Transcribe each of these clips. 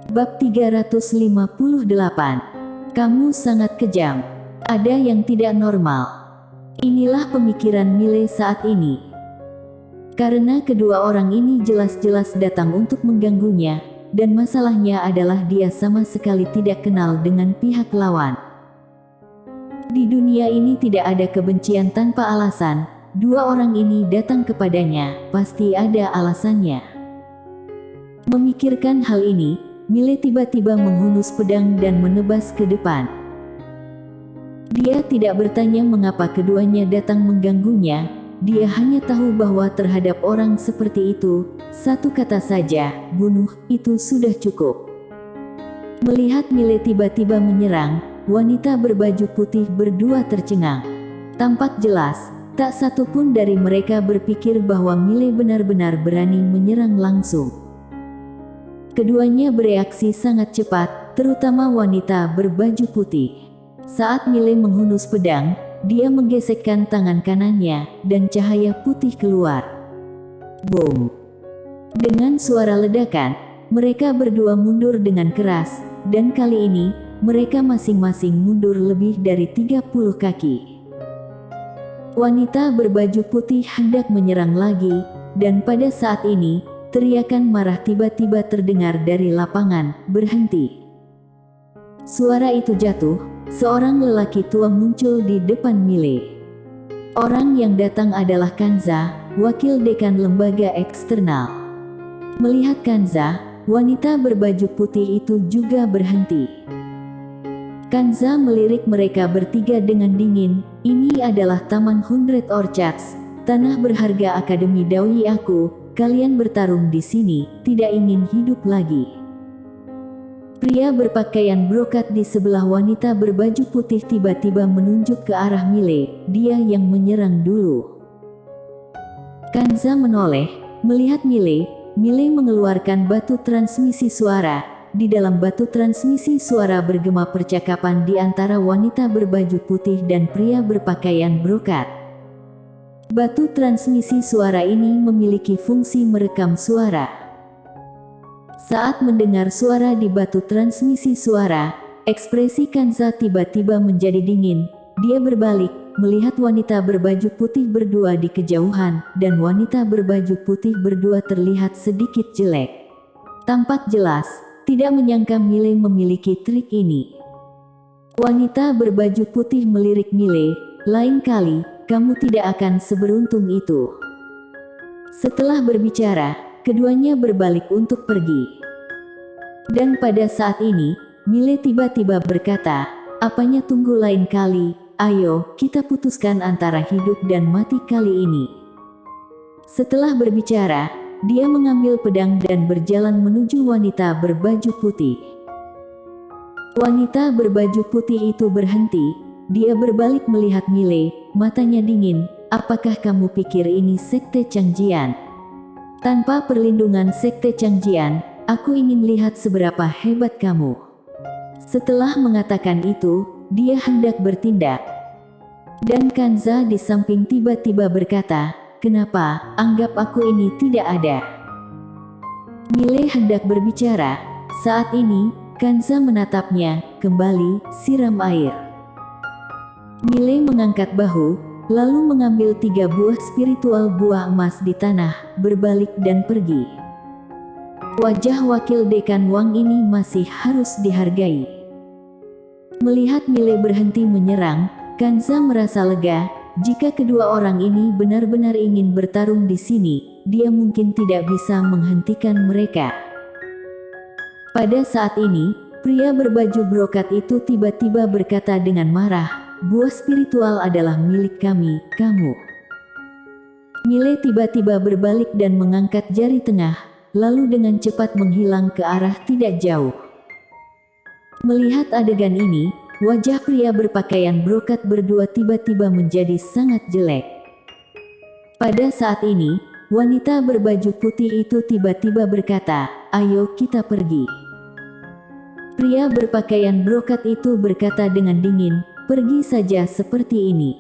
Bab 358. Kamu sangat kejam. Ada yang tidak normal. Inilah pemikiran Mile saat ini. Karena kedua orang ini jelas-jelas datang untuk mengganggunya, dan masalahnya adalah dia sama sekali tidak kenal dengan pihak lawan. Di dunia ini tidak ada kebencian tanpa alasan. Dua orang ini datang kepadanya, pasti ada alasannya. Memikirkan hal ini, Mile tiba-tiba menghunus pedang dan menebas ke depan. Dia tidak bertanya mengapa keduanya datang mengganggunya, dia hanya tahu bahwa terhadap orang seperti itu, satu kata saja, bunuh, itu sudah cukup. Melihat Mile tiba-tiba menyerang, wanita berbaju putih berdua tercengang. Tampak jelas, tak satu pun dari mereka berpikir bahwa Mile benar-benar berani menyerang langsung. Keduanya bereaksi sangat cepat, terutama wanita berbaju putih. Saat Mile menghunus pedang, dia menggesekkan tangan kanannya, dan cahaya putih keluar. Boom! Dengan suara ledakan, mereka berdua mundur dengan keras, dan kali ini, mereka masing-masing mundur lebih dari 30 kaki. Wanita berbaju putih hendak menyerang lagi, dan pada saat ini, teriakan marah tiba-tiba terdengar dari lapangan, berhenti. Suara itu jatuh, seorang lelaki tua muncul di depan Mile. Orang yang datang adalah Kanza, wakil dekan lembaga eksternal. Melihat Kanza, wanita berbaju putih itu juga berhenti. Kanza melirik mereka bertiga dengan dingin, ini adalah Taman 100 Orchards, tanah berharga Akademi Dawei aku. Kalian bertarung di sini, tidak ingin hidup lagi. Pria berpakaian brokat di sebelah wanita berbaju putih tiba-tiba menunjuk ke arah Mile, dia yang menyerang dulu. Kanza menoleh, melihat Mile mengeluarkan batu transmisi suara. Di dalam batu transmisi suara bergema percakapan di antara wanita berbaju putih dan pria berpakaian brokat. Batu transmisi suara ini memiliki fungsi merekam suara. Saat mendengar suara di batu transmisi suara, ekspresi Kanza tiba-tiba menjadi dingin. Dia berbalik, melihat wanita berbaju putih berdua di kejauhan, dan wanita berbaju putih berdua terlihat sedikit jelek. Tampak jelas, tidak menyangka Mile memiliki trik ini. Wanita berbaju putih melirik Mile, lain kali, kamu tidak akan seberuntung itu. Setelah berbicara, keduanya berbalik untuk pergi. Dan pada saat ini, Mile tiba-tiba berkata, apanya tunggu lain kali, ayo, kita putuskan antara hidup dan mati kali ini. Setelah berbicara, dia mengambil pedang dan berjalan menuju wanita berbaju putih. Wanita berbaju putih itu berhenti. Dia berbalik melihat Mile, matanya dingin, apakah kamu pikir ini Sekte Changjian? Tanpa perlindungan Sekte Changjian, aku ingin lihat seberapa hebat kamu. Setelah mengatakan itu, dia hendak bertindak. Dan Kanza di samping tiba-tiba berkata, kenapa, anggap aku ini tidak ada. Mile hendak berbicara, saat ini, Kanza menatapnya, kembali, siram air. Mile mengangkat bahu, lalu mengambil 3 buah spiritual buah emas di tanah, berbalik dan pergi. Wajah wakil dekan Wang ini masih harus dihargai. Melihat Mile berhenti menyerang, Kanza merasa lega, jika kedua orang ini benar-benar ingin bertarung di sini, dia mungkin tidak bisa menghentikan mereka. Pada saat ini, pria berbaju brokat itu tiba-tiba berkata dengan marah, buah spiritual adalah milik kami, kamu. Mile tiba-tiba berbalik dan mengangkat jari tengah, lalu dengan cepat menghilang ke arah tidak jauh. Melihat adegan ini, wajah pria berpakaian brokat berdua tiba-tiba menjadi sangat jelek. Pada saat ini, wanita berbaju putih itu tiba-tiba berkata, ayo kita pergi. Pria berpakaian brokat itu berkata dengan dingin, pergi saja seperti ini.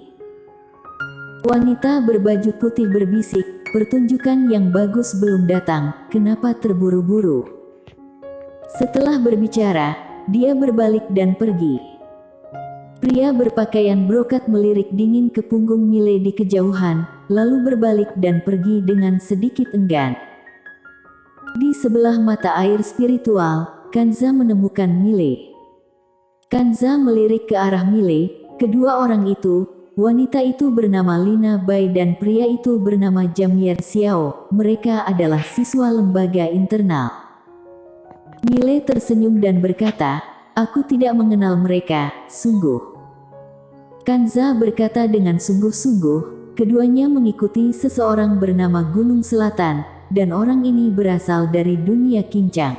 Wanita berbaju putih berbisik, pertunjukan yang bagus belum datang, kenapa terburu-buru? Setelah berbicara, dia berbalik dan pergi. Pria berpakaian brokat melirik dingin ke punggung Mile di kejauhan, lalu berbalik dan pergi dengan sedikit enggan. Di sebelah mata air spiritual, Kanza menemukan Mile. Kanza melirik ke arah Mile. Kedua orang itu, wanita itu bernama Lina Bai dan pria itu bernama Jamier Xiao. Mereka adalah siswa lembaga internal. Mile tersenyum dan berkata, "Aku tidak mengenal mereka, sungguh." Kanza berkata dengan sungguh-sungguh, keduanya mengikuti seseorang bernama Gunung Selatan, dan orang ini berasal dari dunia Kincang.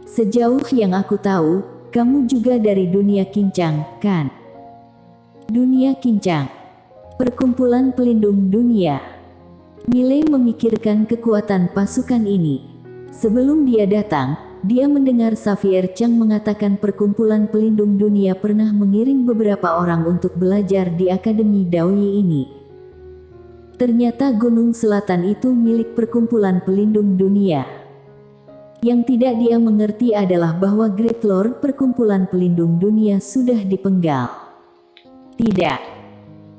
Sejauh yang aku tahu, kamu juga dari dunia Kincang, kan? Dunia Kincang, perkumpulan pelindung dunia. Mile memikirkan kekuatan pasukan ini. Sebelum dia datang, dia mendengar Xavier Chang mengatakan perkumpulan pelindung dunia pernah mengirim beberapa orang untuk belajar di Akademi Daoyi ini. Ternyata Gunung Selatan itu milik perkumpulan pelindung dunia. Yang tidak dia mengerti adalah bahwa Great Lord perkumpulan pelindung dunia sudah dipenggal. Tidak.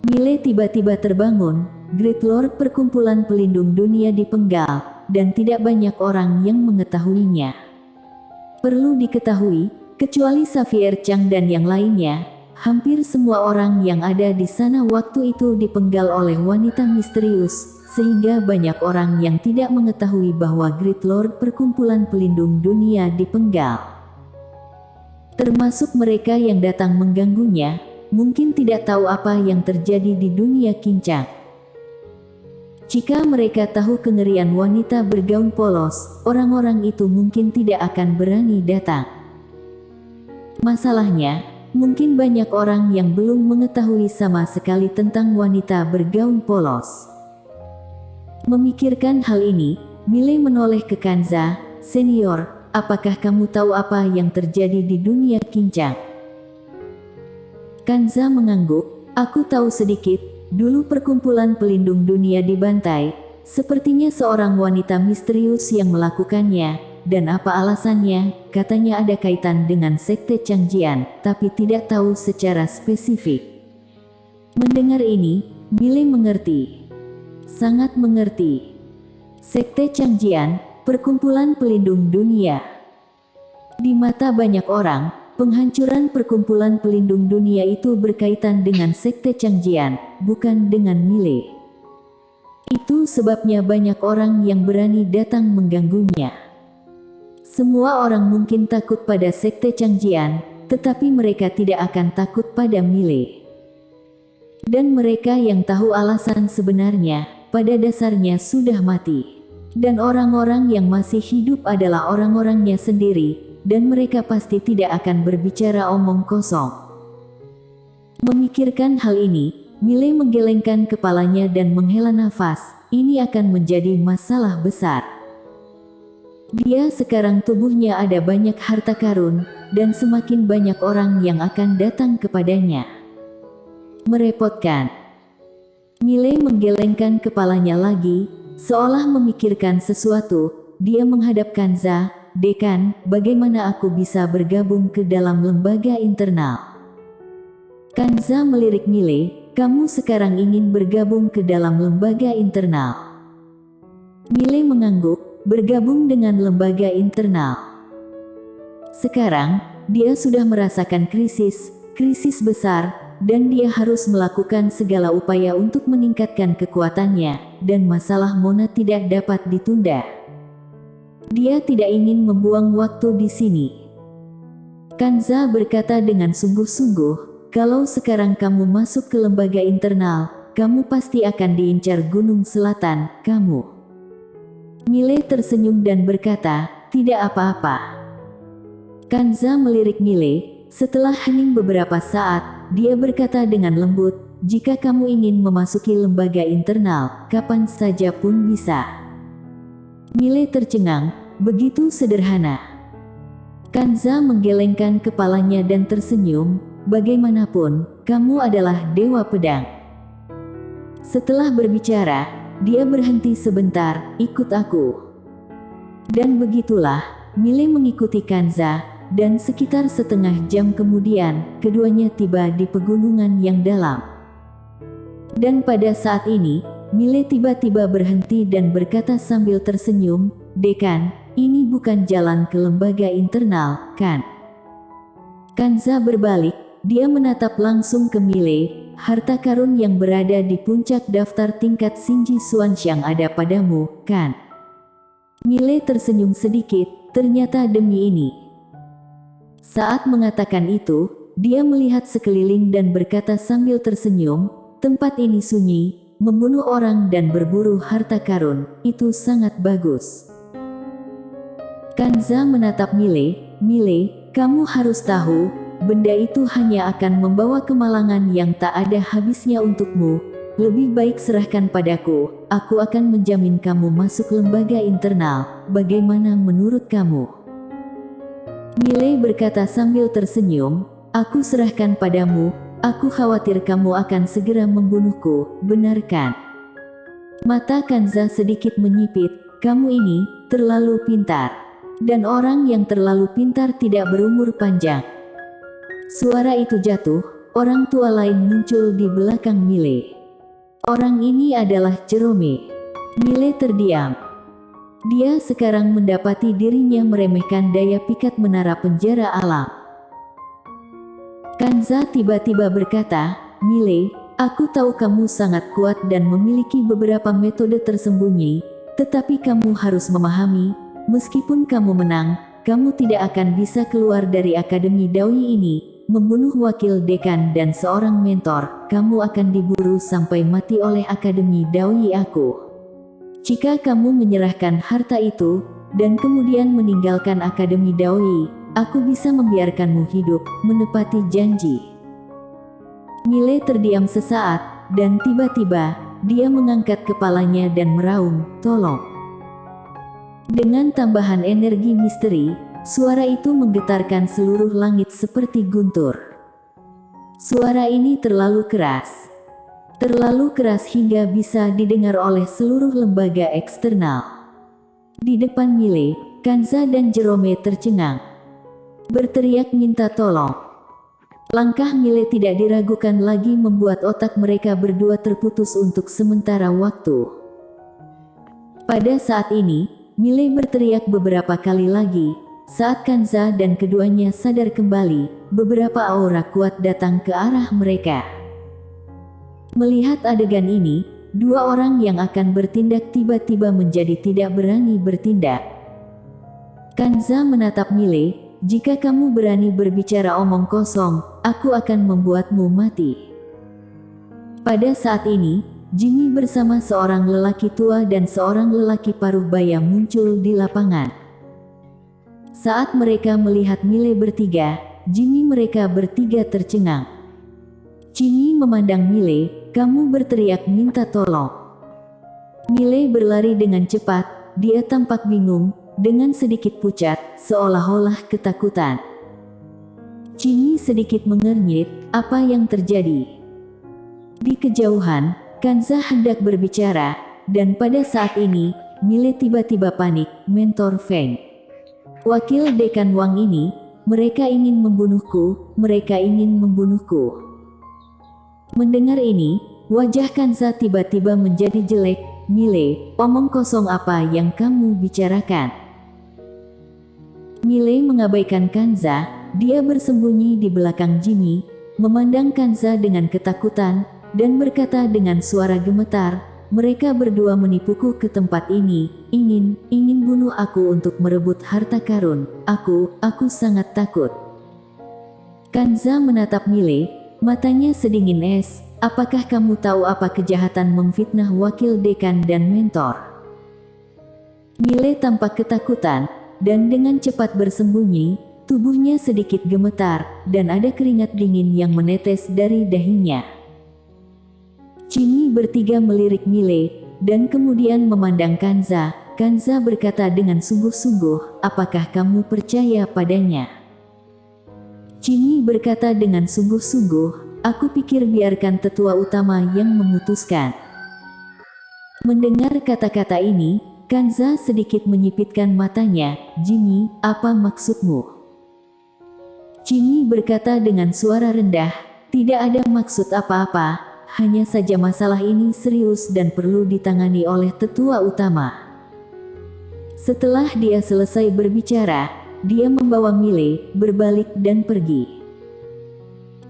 Mile tiba-tiba terbangun, Great Lord perkumpulan pelindung dunia dipenggal, dan tidak banyak orang yang mengetahuinya. Perlu diketahui, kecuali Xavier Chang dan yang lainnya, hampir semua orang yang ada di sana waktu itu dipenggal oleh wanita misterius, sehingga banyak orang yang tidak mengetahui bahwa Great Lord perkumpulan pelindung dunia dipenggal. Termasuk mereka yang datang mengganggunya, mungkin tidak tahu apa yang terjadi di dunia Kincang. Jika mereka tahu kengerian wanita bergaun polos, orang-orang itu mungkin tidak akan berani datang. Masalahnya, mungkin banyak orang yang belum mengetahui sama sekali tentang wanita bergaun polos. Memikirkan hal ini, Mile menoleh ke Kanza, "Senior, apakah kamu tahu apa yang terjadi di dunia Kincang?" Kanza mengangguk, "Aku tahu sedikit. Dulu perkumpulan pelindung dunia dibantai, sepertinya seorang wanita misterius yang melakukannya, dan apa alasannya, katanya ada kaitan dengan sekte Changjian, tapi tidak tahu secara spesifik." Mendengar ini, Mile mengerti. Sangat mengerti. Sekte Changjian, perkumpulan pelindung dunia. Di mata banyak orang, penghancuran perkumpulan pelindung dunia itu berkaitan dengan sekte Changjian, bukan dengan Mile. Itu sebabnya banyak orang yang berani datang mengganggunya. Semua orang mungkin takut pada sekte Changjian, tetapi mereka tidak akan takut pada Mile. Dan mereka yang tahu alasan sebenarnya, pada dasarnya sudah mati. Dan orang-orang yang masih hidup adalah orang-orangnya sendiri, dan mereka pasti tidak akan berbicara omong kosong. Memikirkan hal ini, Mile menggelengkan kepalanya dan menghela nafas. Ini akan menjadi masalah besar. Dia sekarang tubuhnya ada banyak harta karun, dan semakin banyak orang yang akan datang kepadanya. Merepotkan. Mile menggelengkan kepalanya lagi, seolah memikirkan sesuatu. Dia menghadap Kanza, "Dekan, bagaimana aku bisa bergabung ke dalam lembaga internal?" Kanza melirik Mile, "Kamu sekarang ingin bergabung ke dalam lembaga internal?" Mile mengangguk, "Bergabung dengan lembaga internal." Sekarang, dia sudah merasakan krisis besar, dan dia harus melakukan segala upaya untuk meningkatkan kekuatannya, dan masalah Mona tidak dapat ditunda. Dia tidak ingin membuang waktu di sini. Kanza berkata dengan sungguh-sungguh, "Kalau sekarang kamu masuk ke lembaga internal, kamu pasti akan diincar Gunung Selatan, kamu." Mile tersenyum dan berkata, "Tidak apa-apa." Kanza melirik Mile, setelah hening beberapa saat, dia berkata dengan lembut, "Jika kamu ingin memasuki lembaga internal, kapan saja pun bisa." Mile tercengang, begitu sederhana. Kanza menggelengkan kepalanya dan tersenyum, "Bagaimanapun, kamu adalah Dewa Pedang." Setelah berbicara, dia berhenti sebentar, "Ikut aku." Dan begitulah, Mile mengikuti Kanza, dan sekitar setengah jam kemudian, keduanya tiba di pegunungan yang dalam. Dan pada saat ini, Mile tiba-tiba berhenti dan berkata sambil tersenyum, "Dekan, ini bukan jalan ke lembaga internal, kan?" Kanza berbalik, dia menatap langsung ke Mile. "Harta karun yang berada di puncak daftar tingkat Shinji Xuanxiang ada padamu, kan?" Mile tersenyum sedikit, ternyata demi ini. Saat mengatakan itu, dia melihat sekeliling dan berkata sambil tersenyum, "Tempat ini sunyi, membunuh orang dan berburu harta karun, itu sangat bagus." Kanza menatap Mile, "Mile, kamu harus tahu, benda itu hanya akan membawa kemalangan yang tak ada habisnya untukmu. Lebih baik serahkan padaku, aku akan menjamin kamu masuk lembaga internal. Bagaimana menurut kamu?" Mile berkata sambil tersenyum, "Aku serahkan padamu, aku khawatir kamu akan segera membunuhku, benar kan?" Mata Kanza sedikit menyipit, "Kamu ini terlalu pintar. Dan orang yang terlalu pintar tidak berumur panjang." Suara itu jatuh, orang tua lain muncul di belakang Mile. Orang ini adalah Jerome. Mile terdiam. Dia sekarang mendapati dirinya meremehkan daya pikat menara penjara alam. Kanza tiba-tiba berkata, "Mile, aku tahu kamu sangat kuat dan memiliki beberapa metode tersembunyi, tetapi kamu harus memahami, meskipun kamu menang, kamu tidak akan bisa keluar dari Akademi Daoi ini. Membunuh wakil dekan dan seorang mentor, kamu akan diburu sampai mati oleh Akademi Daoi aku. Jika kamu menyerahkan harta itu, dan kemudian meninggalkan Akademi Daoi, aku bisa membiarkanmu hidup, menepati janji." Mile terdiam sesaat, dan tiba-tiba, dia mengangkat kepalanya dan meraung, "Tolong." Dengan tambahan energi misteri, suara itu menggetarkan seluruh langit seperti guntur. Suara ini terlalu keras. Terlalu keras hingga bisa didengar oleh seluruh lembaga eksternal. Di depan Mile, Kanza dan Jerome tercengang. Berteriak minta tolong. Langkah Mile tidak diragukan lagi membuat otak mereka berdua terputus untuk sementara waktu. Pada saat ini, Mile berteriak beberapa kali lagi. Saat Kanza dan keduanya sadar kembali, beberapa aura kuat datang ke arah mereka. Melihat adegan ini, dua orang yang akan bertindak tiba-tiba menjadi tidak berani bertindak. Kanza menatap Mile, "Jika kamu berani berbicara omong kosong, aku akan membuatmu mati." Pada saat ini, Jimmy bersama seorang lelaki tua dan seorang lelaki paruh baya muncul di lapangan. Saat mereka melihat Mile bertiga, Jimmy mereka bertiga tercengang. Jimmy memandang Mile, "Kamu berteriak minta tolong." Mile berlari dengan cepat, dia tampak bingung, dengan sedikit pucat, seolah-olah ketakutan. Jimmy sedikit mengernyit, "Apa yang terjadi?" Di kejauhan, Kanza hendak berbicara, dan pada saat ini, Mile tiba-tiba panik, "Mentor Feng. Wakil dekan Wang ini, mereka ingin membunuhku, mereka ingin membunuhku." Mendengar ini, wajah Kanza tiba-tiba menjadi jelek. "Mile, omong kosong apa yang kamu bicarakan?" Mile mengabaikan Kanza, dia bersembunyi di belakang Jimmy, memandang Kanza dengan ketakutan, dan berkata dengan suara gemetar, "Mereka berdua menipuku ke tempat ini, ingin bunuh aku untuk merebut harta karun. Aku sangat takut." Kanza menatap Mile, matanya sedingin es, "Apakah kamu tahu apa kejahatan memfitnah wakil dekan dan mentor?" Mile tampak ketakutan, dan dengan cepat bersembunyi, tubuhnya sedikit gemetar, dan ada keringat dingin yang menetes dari dahinya. Jimmy bertiga melirik Mile, dan kemudian memandang Kanza. Kanza berkata dengan sungguh-sungguh, "Apakah kamu percaya padanya?" Jimmy berkata dengan sungguh-sungguh, "Aku pikir biarkan tetua utama yang memutuskan." Mendengar kata-kata ini, Kanza sedikit menyipitkan matanya. Jimmy, apa maksudmu? Jimmy berkata dengan suara rendah, tidak ada maksud apa-apa, hanya saja masalah ini serius dan perlu ditangani oleh tetua utama. Setelah dia selesai berbicara, dia membawa Mile, berbalik dan pergi.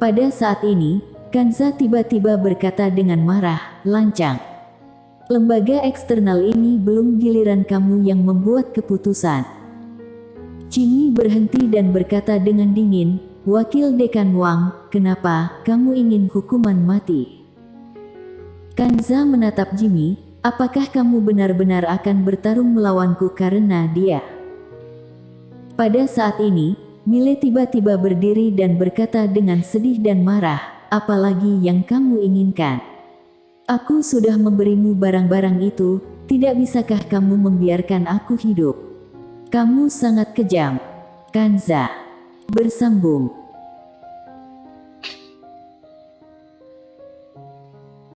Pada saat ini, Kanza tiba-tiba berkata dengan marah, lancang. Lembaga eksternal ini belum giliran kamu yang membuat keputusan. Jimmy berhenti dan berkata dengan dingin, Wakil Dekan Wang, kenapa kamu ingin hukuman mati? Kanza menatap Jimmy, apakah kamu benar-benar akan bertarung melawanku karena dia? Pada saat ini, Mile tiba-tiba berdiri dan berkata dengan sedih dan marah, apalagi yang kamu inginkan? Aku sudah memberimu barang-barang itu, tidak bisakah kamu membiarkan aku hidup? Kamu sangat kejam. Kanza bersambung.